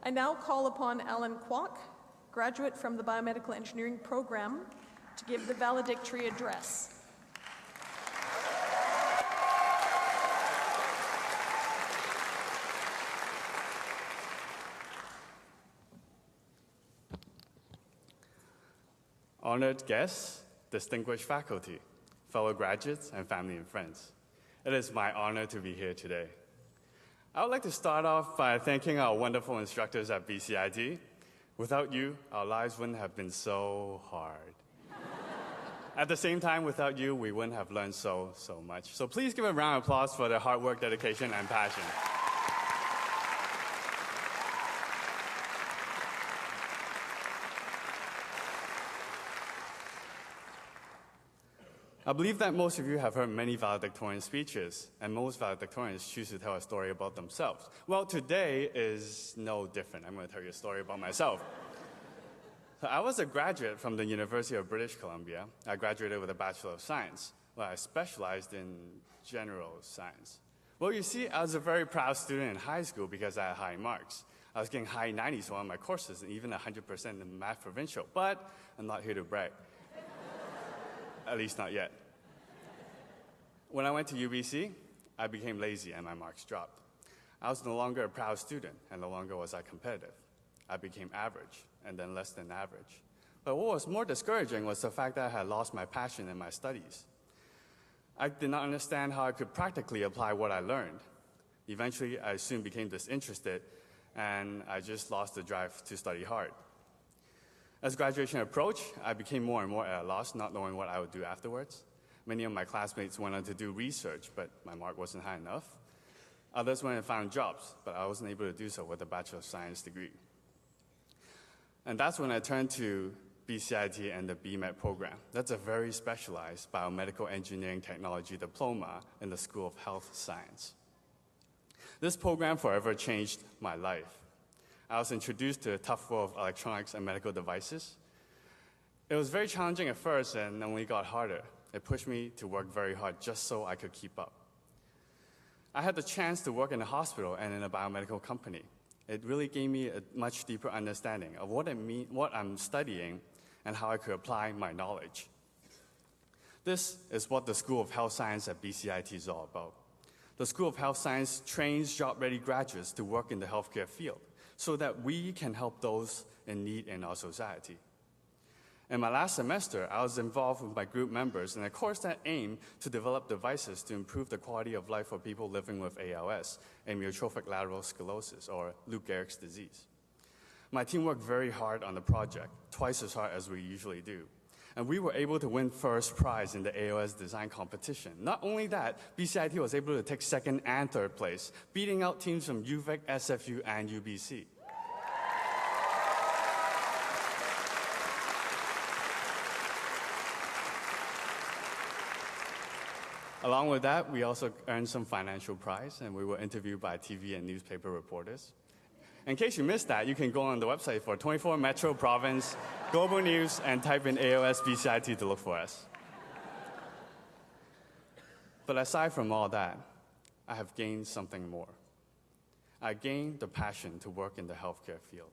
I now call upon Alan Kwok, graduate from the Biomedical Engineering program, to give the valedictory address. Honored guests, distinguished faculty, fellow graduates, and family and friends. It is my honor to be here today. I would like to start off by thanking our wonderful instructors at BCIT. Without you, our lives wouldn't have been so hard. At the same time, without you, we wouldn't have learned so much. So please give a round of applause for their hard work, dedication, and passion. I believe that most of you have heard many valedictorian speeches, and most valedictorians choose to tell a story about themselves. Well, today is no different. I'm going to tell you a story about myself. So I was a graduate from the University of British Columbia. I graduated with a Bachelor of Science. Well, I specialized in general science. Well, you see, I was a very proud student in high school because I had high marks. I was getting high 90s on my courses and even 100% in math provincial, but I'm not here to brag. At least not yet. When I went to UBC, I became lazy and my marks dropped. I was no longer a proud student, and no longer was I competitive. I became average, and then less than average. But what was more discouraging was the fact that I had lost my passion in my studies. I did not understand how I could practically apply what I learned. Eventually, I soon became disinterested, and I just lost the drive to study hard. As graduation approached, I became more and more at a loss, not knowing what I would do afterwards. Many of my classmates went on to do research, but my mark wasn't high enough. Others went and found jobs, but I wasn't able to do so with a Bachelor of Science degree. And that's when I turned to BCIT and the BMed program. That's a very specialized biomedical engineering technology diploma in the School of Health Science. This program forever changed my life. I was introduced to the tough world of electronics and medical devices. It was very challenging at first and only got harder. It pushed me to work very hard just so I could keep up. I had the chance to work in a hospital and in a biomedical company. It really gave me a much deeper understanding of what I'm studying and how I could apply my knowledge. This is what the School of Health Science at BCIT is all about. The School of Health Science trains job-ready graduates to work in the healthcare field, so that we can help those in need in our society. In my last semester, I was involved with my group members in a course that aimed to develop devices to improve the quality of life for people living with ALS, amyotrophic lateral sclerosis, or Lou Gehrig's disease. My team worked very hard on the project, twice as hard as we usually do. And we were able to win first prize in the ALS design competition. Not only that, BCIT was able to take second and third place, beating out teams from UVic, SFU, and UBC. Along with that, we also earned some financial prize, and we were interviewed by TV and newspaper reporters. In case you missed that, you can go on the website for 24 Metro Province, Global News, and type in AOS BCIT to look for us. But aside from all that, I have gained something more. I gained the passion to work in the healthcare field.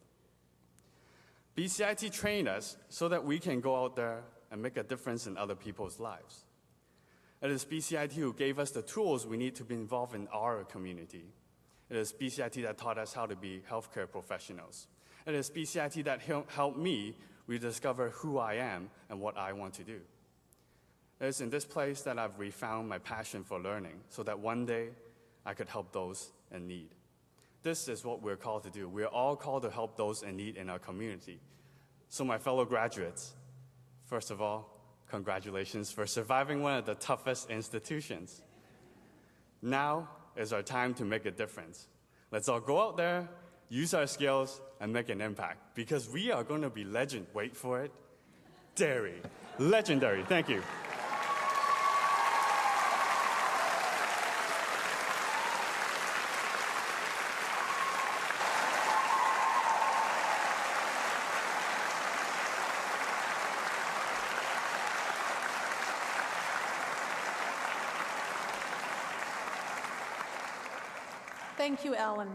BCIT trained us so that we can go out there and make a difference in other people's lives. It is BCIT who gave us the tools we need to be involved in our community. It is BCIT that taught us how to be healthcare professionals. It is BCIT that helped me rediscover who I am and what I want to do. It is in this place that I've refound my passion for learning so that one day I could help those in need. This is what we're called to do. We're all called to help those in need in our community. So my fellow graduates, first of all, congratulations for surviving one of the toughest institutions. Now is our time to make a difference. Let's all go out there, use our skills, and make an impact, because we are going to be legend. Wait for it. Dairy. Legendary. Thank you. Thank you, Alan.